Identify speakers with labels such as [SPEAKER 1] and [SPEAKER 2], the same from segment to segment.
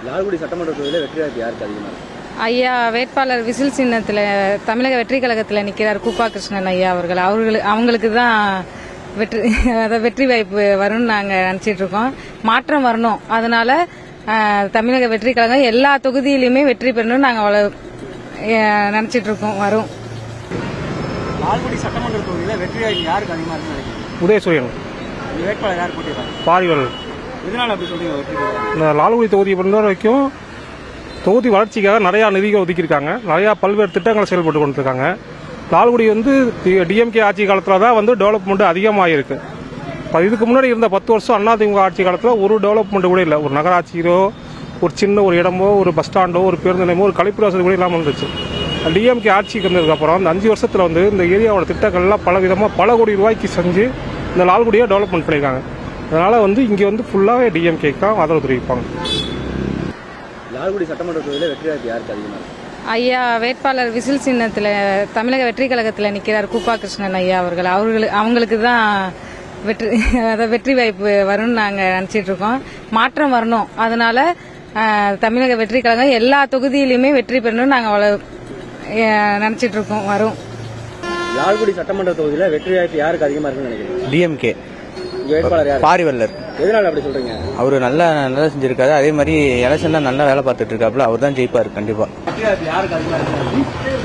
[SPEAKER 1] லால்குடி சட்டமன்ற தொகுதியில் வெற்றி வாய்ப்பு யாருக்கு அதிகமாக இருக்கு?
[SPEAKER 2] ஐயா வேட்பாளர் விசில் சின்னத்தில் தமிழக வெற்றி கழகத்தில் நிற்கிறார் கூப்பா கிருஷ்ணன் ஐயா அவங்களுக்கு தான் வெற்றி வாய்ப்பு வரும்னு நாங்கள் நினச்சிட்டு இருக்கோம். மாற்றம் வரணும், அதனால தமிழக வெற்றி கழகம் எல்லா தொகுதியிலுமே வெற்றி பெறணும்னு நாங்கள் நினச்சிட்டு இருக்கோம். வரும்.
[SPEAKER 1] லால்குடி சட்டமன்ற தொகுதியில் வெற்றி வாய்ப்பு யாருக்கு அதிகமாக இருக்குன்னு நினைக்கிறீங்க?
[SPEAKER 3] உதயசூரியன்
[SPEAKER 1] வேட்பாளர் யார் போட்டிருக்காங்க?
[SPEAKER 3] பாரிவல்.
[SPEAKER 1] எதனால அப்படி சொல்றீங்க? வெற்றி பெறுவாங்க.
[SPEAKER 3] இந்த லால்குடி தொகுதியை பொறுத்த வரைக்கும் தொகுதி வளர்ச்சிக்காக நிறையா நிதிகள் ஒதுக்கியிருக்காங்க. நிறையா பல்வேறு திட்டங்களை செயல்பட்டு கொண்டிருக்காங்க. லால்குடி டிஎம்கே ஆட்சி காலத்தில் தான் டெவலப்மெண்ட் அதிகமாக இருக்கு. இதுக்கு முன்னாடி இருந்த 10 வருஷம் அதிமுக ஆட்சி காலத்தில் ஒரு டெவலப்மெண்ட் கூட இல்லை. ஒரு நகராட்சியோ, ஒரு சின்ன ஒரு இடமோ, ஒரு பஸ் ஸ்டாண்டோ, ஒரு பேருந்து நிலையமோ, ஒரு கழிப்பிட வசதி கூட இல்லாமல் இருந்துச்சு. டிஎம்கே ஆட்சிக்கு வந்ததுக்கப்புறம் இந்த 5 வருஷத்தில் இந்த ஏரியாவோட திட்டங்கள்லாம் பல விதமாக பல கோடி ரூபாய்க்கு செஞ்சு இந்த லால்குடியை டெவலப்மெண்ட் பண்ணியிருக்காங்க. அதனால் இங்கே ஃபுல்லாகவே டிஎம்கேக்கு தான் ஆதரவு தெரிவிப்பாங்க.
[SPEAKER 1] லால்குடி சட்டமன்ற தொகுதியில் வெற்றி வாய்ப்பு யாருக்கு அதிகமாக இருக்கு?
[SPEAKER 2] ஐயா வேட்பாளர் விசில் சின்னத்தில் தமிழக வெற்றி கழகத்தில் நிற்கிறார் கூப்பா கிருஷ்ணன் ஐயா அவங்களுக்கு தான் வெற்றி வாய்ப்பு வரும்னு நாங்கள் நினச்சிட்டு இருக்கோம். மாற்றம் வரணும், அதனால தமிழக வெற்றி கழகம் எல்லா தொகுதியிலுமே வெற்றி பெறணும்னு நாங்கள் நினச்சிட்டு இருக்கோம். வரும்.
[SPEAKER 1] லால்குடி சட்டமன்ற தொகுதியில் வெற்றி வாய்ப்பு யாருக்கு அதிகமாக இருக்குன்னு நினைக்கிறீங்க?
[SPEAKER 4] டிஎம்கே
[SPEAKER 1] வேட்பாளர் யார்?
[SPEAKER 4] பாரிவல்லர்.
[SPEAKER 1] எதனால அப்படி சொல்றீங்க?
[SPEAKER 4] அவரு நல்லா செஞ்சிருக்காரு. அதே மாதிரி எலெக்ஷன்ல நல்லா வேலை பார்த்துட்டு இருக்காப்புல. அவர் தான் ஜெயிப்பாரு கண்டிப்பா.
[SPEAKER 1] வெற்றி வாய்ப்பு யாருக்கு அதிகமாக இருக்கு?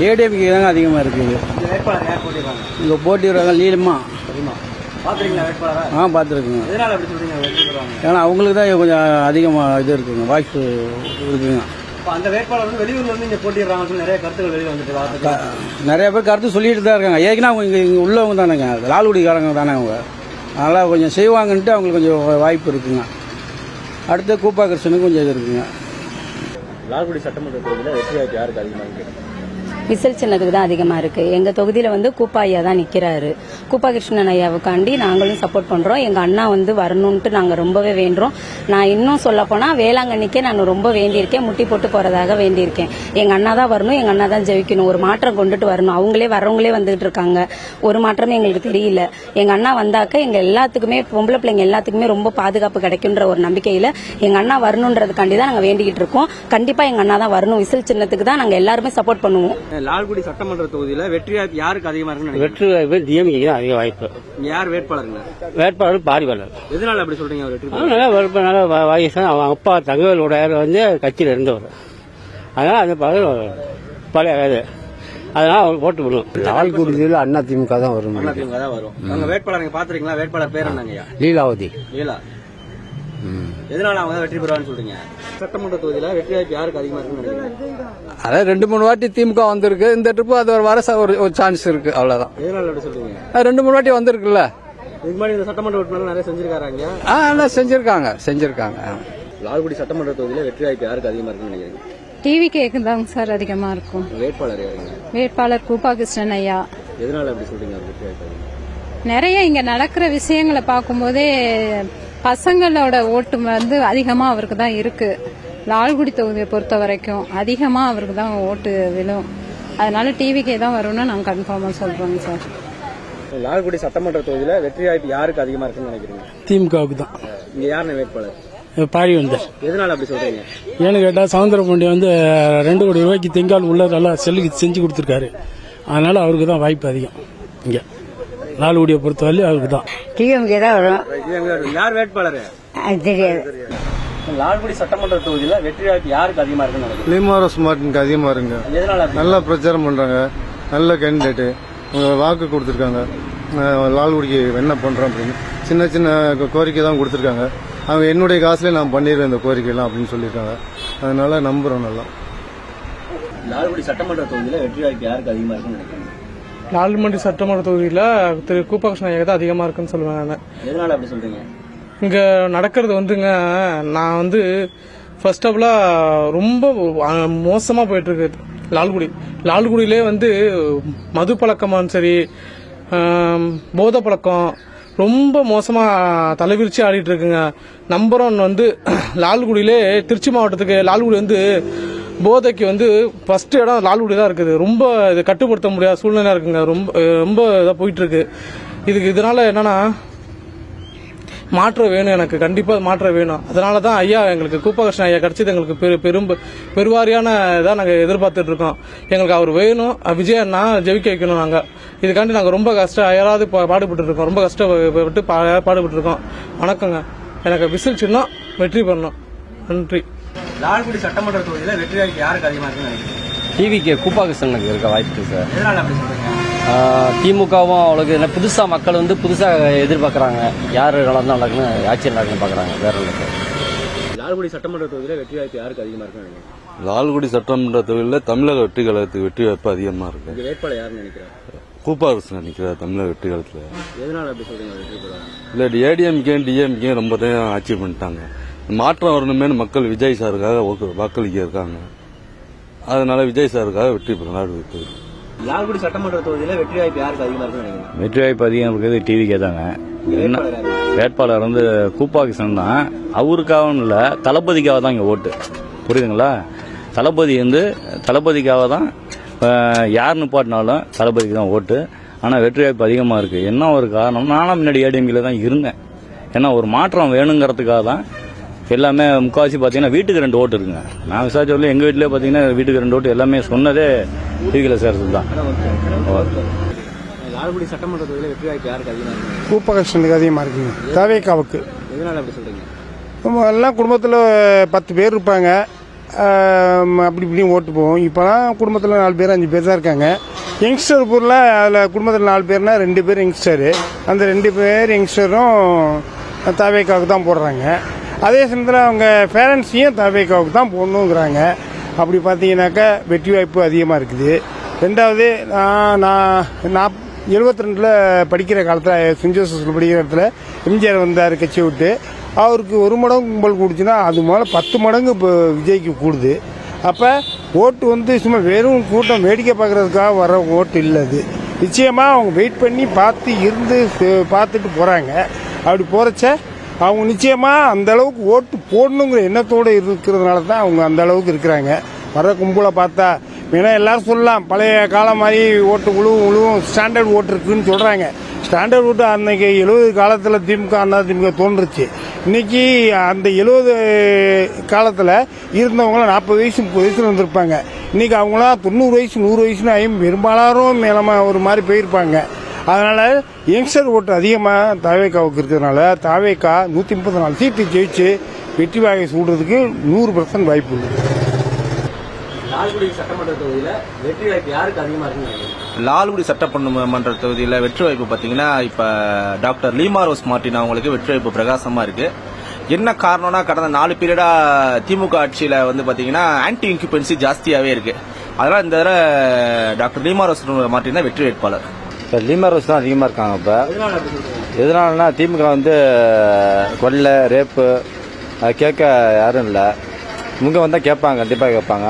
[SPEAKER 5] ஏடிஎம்கே தாங்க அதிகமாக இருக்குது.
[SPEAKER 1] வேட்பாளர் யார் போட்டிருக்காங்க?
[SPEAKER 5] இங்கே போட்டிடுறாங்க லீலமா.
[SPEAKER 1] சரிமா, பாத்துறீங்களா வேட்பாளர்?
[SPEAKER 5] பார்த்துருக்குங்க.
[SPEAKER 1] எதனால அப்படி சொல்றீங்க வெற்றி பெறுவாங்க?
[SPEAKER 5] ஏன்னா அவங்களுக்கு தான் கொஞ்சம் அதிகமாக இது இருக்குங்க, வாய்ப்பு இருக்குங்க.
[SPEAKER 1] அந்த வேட்பாளர் வெளியூர்ல இருந்து இங்க போட்டிடுறாங்க, நிறைய கருத்துக்கள் வெளியே வந்துட்டு
[SPEAKER 5] நிறைய பேர் கருத்து சொல்லிட்டு தான் இருக்காங்க. ஏற்கனவே அவங்க இங்கே உள்ளவங்க தானேங்க, லால்குடிக்காரங்க தானே அவங்க. அதனால் கொஞ்சம் செய்வாங்கன்ட்டு அவங்களுக்கு கொஞ்சம் வாய்ப்பு இருக்குங்க. அடுத்து கூப்பா கிருஷ்ணனுக்கு கொஞ்சம் இது இருக்குங்க.
[SPEAKER 1] லால்குடி சட்டமன்ற தொகுதியில் வெற்றி வாய்ப்பு யாருக்கு அதிகமாக இருக்கு?
[SPEAKER 6] விசில் சின்னத்துக்கு தான் அதிகமாக இருக்கு. எங்க தொகுதியில கூப்பா ஐயா தான் நிக்கிறாரு. கூப்பா கிருஷ்ணன் ஐயாவுக்காண்டி நாங்களும் சப்போர்ட் பண்றோம். எங்க அண்ணா வரணும்ட்டு நாங்க ரொம்பவே வேண்டுறோம். நான் இன்னும் சொல்ல போனா வேளாங்கண்ணிக்கே நான் ரொம்ப வேண்டியிருக்கேன், முட்டி போட்டு போறதாக வேண்டியிருக்கேன். எங்க அண்ணா தான் வரணும், எங்க அண்ணா தான் ஜெயிக்கணும், ஒரு மாற்றம் கொண்டுட்டு வரணும். அவங்களே வரவங்களே வந்துகிட்டு இருக்காங்க, ஒரு மாற்றமே எங்களுக்கு தெரியல. எங்க அண்ணா வந்தாக்க எங்க எல்லாத்துக்குமே, பொம்பளை பிள்ளைங்க எல்லாத்துக்குமே ரொம்ப பாதுகாப்பு கிடைக்குன்ற ஒரு நம்பிக்கையில எங்க அண்ணா வரணுன்றதுக்காண்டி தான் நாங்க வேண்டிக்கிட்டு இருக்கோம். கண்டிப்பா எங்க அண்ணா தான் வரணும். விசில் சின்னத்துக்கு தான் நாங்க எல்லாருமே சப்போர்ட் பண்ணுவோம்.
[SPEAKER 1] லால்குடி சட்டமன்ற தொகுதியில வெற்றி வாய்ப்பு யாருக்கு அதிகமா இருக்குன்னு?
[SPEAKER 7] வெற்றி வாய்ப்பு டிஎம்கே தான் அதிக வாய்ப்பு.
[SPEAKER 1] யார் வேட்பாளருங்க?
[SPEAKER 7] வேட்பாளர் பாரிவல்லர்.
[SPEAKER 1] எதனால அப்படி சொல்றீங்க? வெற்றி
[SPEAKER 7] நல்ல வயசான அவங்க அப்பா தங்கவேலோட கட்சியில் இருந்தவர். அதனால அந்த பழைய அதனால அவங்க போட்டு விடுவோம்.
[SPEAKER 5] லால்குடியில் அண்ணா திமுக தான் வரும்.
[SPEAKER 1] அதிமுக தான் வரும். உங்க வேட்பாளர் நீங்க பாத்துறீங்களா? வேட்பாளர் பேர் என்னங்கய்யா?
[SPEAKER 5] லீலாவதி.
[SPEAKER 1] லீலா. எதனால அவங்க வெற்றி பெறுவான்னு சொல்றீங்க? சட்டமன்ற தொகுதியில வெற்றி வாய்ப்பு யாருக்கு அதிகமா இருக்குன்னு?
[SPEAKER 5] அதான் 2-3 வாட்டி திமுக வந்திருக்கு. இந்த ட்ரிப்பு அது வர ஒரு சான்ஸ் இருக்கு, அவ்வளவுதான்.
[SPEAKER 1] எதனால அப்படி சொல்றீங்க?
[SPEAKER 5] 2-3 வாட்டி வந்திருக்குல்ல.
[SPEAKER 1] இதுக்கு முன்னாடி இந்த சட்டமன்ற உறுப்பினர் நிறைய செஞ்சிருக்காங்க.
[SPEAKER 5] எல்லாம் செஞ்சிருக்காங்க.
[SPEAKER 1] லால்குடி சட்டமன்ற தொகுதியில வெற்றி வாய்ப்பு யாருக்கு அதிகமா இருக்குன்னு நினைக்கிறீங்க?
[SPEAKER 2] டிவிகேக்கு தான் சார் அதிகமாக இருக்கும்.
[SPEAKER 1] வேட்பாளர் யாருங்க?
[SPEAKER 2] வேட்பாளர் கூப்பா கிருஷ்ணன் ஐயா.
[SPEAKER 1] எதனால அப்படி சொல்றீங்க? வெற்றி வாய்ப்பு
[SPEAKER 2] நிறைய இங்க நடக்கிற விஷயங்களை பார்க்கும்போதே பசங்களோட ஓட்டு அதிகமா அவருக்கு தான் இருக்கு. லால்குடி தொகுதியை பொறுத்த வரைக்கும் அதிகமா அவருக்கு தான் ஓட்டு விழும். அதனால டிவிக்கே தான் வரும்னு நாங்க கன்ஃபார்மா சொல்றோங்க சார்.
[SPEAKER 1] லால்குடி சட்டமன்ற தொகுதியில வெற்றி வாய்ப்பு யாருக்கு அதிகமா இருக்குன்னு நினைக்கிறீங்க?
[SPEAKER 5] திமுகவுக்கு தான்.
[SPEAKER 1] இங்க யாருன்னு வேட்பாளர்?
[SPEAKER 5] பாரிவல்லர்.
[SPEAKER 1] எதனால அப்படி சொல்றீங்க?
[SPEAKER 5] ஏன்னு கேட்டா சவுந்தரபாண்டி 2 கோடி ரூபாய்க்கு தெங்கால் உள்ள நல்லா செஞ்சு கொடுத்துருக்காரு. அதனால அவருக்கு தான் வாய்ப்பு அதிகம். இங்க லால்குடியை பொறுத்தவரை அவருக்கு தான்.
[SPEAKER 6] டிஎம்கே தான் வரும்.
[SPEAKER 1] யார் வேட்பாளர்?
[SPEAKER 6] தெரியாது.
[SPEAKER 1] லால்குடி சட்டமன்ற தொகுதியில வெற்றி வாய்ப்பு யாருக்கு அதிகமா இருக்குன்னு?
[SPEAKER 8] லிமாரஸ் மார்டினுக்கு அதிகமா இருங்க.
[SPEAKER 1] எதனால?
[SPEAKER 8] நல்லா பிரச்சாரம் பண்றாங்க, நல்ல கேண்டிடேட்டு, வாக்கு கொடுத்துருக்காங்க. லால்குடிக்கு என்ன பண்றோம் அப்படின்னு சின்ன கோரிக்கை தான் கொடுத்துருக்காங்க. அவங்க என்னுடைய காசுல நான் பண்ணிடுவேன் இந்த கோரிக்கைலாம் அப்படின்னு சொல்லியிருக்காங்க. அதனால நம்புறோம் நல்லா.
[SPEAKER 1] லால்குடி சட்டமன்ற தொகுதியில வெற்றி வாய்ப்பு யாருக்கு அதிகமா இருக்குன்னு நினைக்கிறீங்க?
[SPEAKER 3] லால்குடி சட்டமன்ற தொகுதியில் திரு கூப்பா கிருஷ்ணன் ஐயா தான் அதிகமாக இருக்குன்னு சொல்லுவேன் நான்.
[SPEAKER 1] எதனால அப்படி சொல்றீங்க?
[SPEAKER 3] இங்கே நடக்கிறது நான் ஃபர்ஸ்ட் ஆஃப் ஆல் ரொம்ப மோசமாக போயிட்டு இருக்கு லால்குடியிலே மது பழக்கமும் சரி, போதை பழக்கம் ரொம்ப மோசமாக தலைவிரிச்சு ஆடிட்டு இருக்குங்க. நம்பர் 1 லால்குடியிலே திருச்சி மாவட்டத்துக்கு லால்குடி போதைக்கு ஃபர்ஸ்ட் இடம் லால்குடி தான் இருக்குது. ரொம்ப இது கட்டுப்படுத்த முடியாத சூழ்நிலை இருக்குங்க. ரொம்ப இதாக போயிட்டு இருக்கு. இதனால என்னன்னா மாற்றம் வேணும், எனக்கு கண்டிப்பாக மாற்றம் வேணும். அதனால தான் ஐயா எங்களுக்கு கூப்பாகிருஷ்ணன் ஐயா கிடைச்சது எங்களுக்கு பெருவாரியான இதாக நாங்கள் எதிர்பார்த்துட்டு இருக்கோம். எங்களுக்கு அவர் வேணும், விஜய் அண்ணா ஜெயிக்க வைக்கணும். நாங்கள் இதுக்காண்டி நாங்கள் ரொம்ப யாராவது பாடுபட்டு இருக்கோம், ரொம்ப கஷ்டப்பட்டு பாடுபட்டு இருக்கோம். வணக்கங்க. எனக்கு விசில் சின்னம் வெற்றி பண்ணணும். நன்றி.
[SPEAKER 1] லால்குடி சட்டமன்ற தொகுதியில வெற்றி வாய்ப்பு யாருக்கு அதிகமா இருக்குன்னு நினைக்கிறீங்க?
[SPEAKER 9] டிவிக்கு கூப்பாகிருஷ்ணனுக்கு இருக்க வாய்ப்பு இருக்கு சார்.
[SPEAKER 1] எதனால அப்படி சொல்றீங்க?
[SPEAKER 9] திமுகவும் அவளுக்கு என்ன புதுசா மக்கள் வந்து புதுசா எதிர்பார்க்கறாங்க. யாரு நடந்தா நடக்குன்னு ஆட்சி நடக்குன்னு பாக்குறாங்க. வேற ஒன்று சார்.
[SPEAKER 1] லால்குடி சட்டமன்ற தொகுதியில வெற்றி வாய்ப்பு யாருக்கு அதிகமா இருக்குன்னு நினைக்கிறீங்க?
[SPEAKER 10] லால்குடி சட்டமன்ற தொகுதியில் தமிழக வெற்றி கழகத்துக்கு வெற்றி வாய்ப்பு அதிகமா இருக்கு.
[SPEAKER 1] இங்க வேட்பாளர் யாருன்னு நினைக்கிறாங்க?
[SPEAKER 10] கூப்பாகிருஷ்ணன் நினைக்கிறார் தமிழக வெற்றி கழகத்தில்.
[SPEAKER 1] எதனால அப்படி சொல்றீங்க வெற்றி பெறுவாங்க?
[SPEAKER 10] இல்லை, ஏடிஎம்கே டிஎம்கே ரொம்ப நேரம் ஆட்சி பண்ணிட்டாங்க. மாற்றம் வரணுமேனு மக்கள் விஜய் சாருக்காக வாக்களிக்க இருக்காங்க. அதனால விஜய் சாருக்காக வெற்றி பெறும்.
[SPEAKER 1] லால்குடி சட்டமன்ற தொகுதியில வெற்றி வாய்ப்பு யாருக்கு அதிகமா இருக்குன்னு நினைக்கிறீங்க?
[SPEAKER 9] வெற்றி வாய்ப்பு அதிகம் இருக்கிறது டிவிக்கே தாங்க. என்ன வேட்பாளர் வந்து கூப்பாகிருஷ்ணன் தான். அவருக்காகவும் இல்லை, தளபதிக்காக தான் இங்கே ஓட்டு. புரியுதுங்களா? தளபதி வந்து தளபதிக்காக தான் யார் நிப்பாட்டினாலும் தளபதிக்கு தான் ஓட்டு. ஆனால் வெற்றி வாய்ப்பு அதிகமாக இருக்கு. என்ன ஒரு காரணம், நானும் முன்னாடி ஏடிஎம்கில தான் இருந்தேன். ஏன்னா ஒரு மாற்றம் வேணுங்கிறதுக்காக தான் எல்லாமே. முக்கால்வாசி பார்த்தீங்கன்னா வீட்டுக்கு 2 ஓட்டு இருக்குங்க. நான் விசாரிச்சவரில் எங்கள் வீட்டிலே பார்த்தீங்கன்னா வீட்டுக்கு 2 ஓட்டு எல்லாமே சொன்னதே டிவியில் சேர்த்து தான்.
[SPEAKER 1] லால்குடி சட்டமன்ற தொகுதியில வெற்றி வாய்ப்பு யாருக்கு அதிகமா இருக்கு?
[SPEAKER 3] கூப்பாகிருஷ்ணனுக்கு அதிகமாக இருக்குங்க. தவேகாவுக்கு.
[SPEAKER 1] எதனால அப்படி சொல்றீங்க?
[SPEAKER 3] எல்லாம் குடும்பத்தில் 10 பேர் இருப்பாங்க. அப்படி இப்படியும் ஓட்டு போவோம். இப்போலாம் குடும்பத்தில் 4 பேர் 5 பேர் தான் இருக்காங்க. யங்ஸ்டர் பூரில் அதில் குடும்பத்தில் 4 பேர்னா 2 பேர் யங்ஸ்டரு. அந்த 2 பேர் யங்ஸ்டரும் தவேகாவுக்கு தான் போடுறாங்க. அதே சமயத்தில் அவங்க பேரண்ட்ஸையும் தவேகாவுக்கு தான் போடணுங்கிறாங்க. அப்படி பார்த்தீங்கன்னாக்கா வெற்றி வாய்ப்பு அதிகமாக இருக்குது. ரெண்டாவது, நான் 72 படிக்கிற காலத்தில் சென்ட் ஜோசப்ல படிக்கிற இடத்துல எம்ஜிஆர் வந்தார் கட்சி விட்டு. அவருக்கு 1 மடங்கு கும்பல் கூடுச்சுன்னா அது மேலே 10 மடங்கு இப்போ விஜய்க்கு கூடுது. அப்போ ஓட்டு வந்து சும்மா வெறும் கூட்டம் வேடிக்கை பார்க்கறதுக்காக வர ஓட்டு இல்லை. அது நிச்சயமாக அவங்க வெயிட் பண்ணி பார்த்துட்டு போகிறாங்க. அப்படி போகிறச்ச அவங்க நிச்சயமாக அந்த அளவுக்கு ஓட்டு போடணுங்கிற எண்ணத்தோடு இருக்கிறதுனால தான் அவங்க அந்த அளவுக்கு இருக்கிறாங்க. வர கும்பலை பார்த்தா ஏன்னா எல்லாரும் சொல்லலாம் பழைய காலம் மாதிரி ஓட்டு உழுவும் ஸ்டாண்டர்ட் ஓட்டு இருக்குன்னு சொல்கிறாங்க. ஸ்டாண்டர்ட் ஓட்டு அன்னைக்கு 70 காலத்தில் திமுக அதிமுக தோன்றுச்சு. இன்னைக்கு அந்த 70 காலத்தில் இருந்தவங்களாம் 40 வயசு 30 வயசுல வந்திருப்பாங்க. இன்னைக்கு அவங்களாம் 90 வயசு 100 வயசுன்னு பெரும்பாலும் மேலமா ஒரு மாதிரி போயிருப்பாங்க. அதனால யங்ஸ்டர் ஓட்டு அதிகமாக தாவேகாவுக்கு இருக்கிறதுனால தாவேகா 134 சீட்டு ஜெயிச்சு வெற்றி வாகை சூடுறதுக்கு 100% வாய்ப்பு இருக்கு.
[SPEAKER 1] லால்குடி சட்டமன்ற தொகுதியில வெற்றி வாய்ப்பு யாருக்கு அதிகமா இருக்குன்னு?
[SPEAKER 4] லால்குடி சட்டமன்ற தொகுதியில் வெற்றி வாய்ப்பு பார்த்தீங்கன்னா இப்போ டாக்டர் லீமா ரோஸ் மார்டின் அவங்களுக்கு வெற்றி வாய்ப்பு பிரகாசமாக இருக்கு. என்ன காரணம்னா கடந்த 4 பீரியடா திமுக ஆட்சியில் வந்து பார்த்தீங்கன்னா ஆன்டி இன்குபென்சி ஜாஸ்தியாகவே இருக்கு. அதனால இந்த தடவை டாக்டர் லீமா ரோஸ் மார்டின் தான் வெற்றி வேட்பாளர்.
[SPEAKER 9] இப்போ லீமா ரோஸ் தான் அதிகமாக இருக்காங்க. இப்போ எதனாலனா திமுக வந்து கொள்ளை ரேப்பு கேட்க யாரும் இல்லை. இவங்க வந்தால் கேட்பாங்க, கண்டிப்பாக கேட்பாங்க.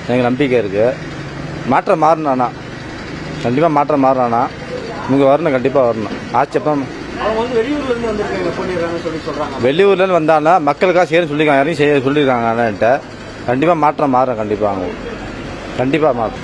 [SPEAKER 9] எனக்கு நம்பிக்கை இருக்குது. மாற்றம் மாறினானா கண்டிப்பாக மாற்றம் மாறினானா இவங்க வரணும், கண்டிப்பாக வரணும். ஆட்சேபம் வெளியூர்லேருந்து வந்தாங்கன்னா மக்களுக்காக செய்யணும்னு சொல்லியிருக்காங்க. யாரையும் செய்ய சொல்லியிருக்காங்க. கண்டிப்பாக மாற்றம் மாறும். கண்டிப்பாக மாறும்.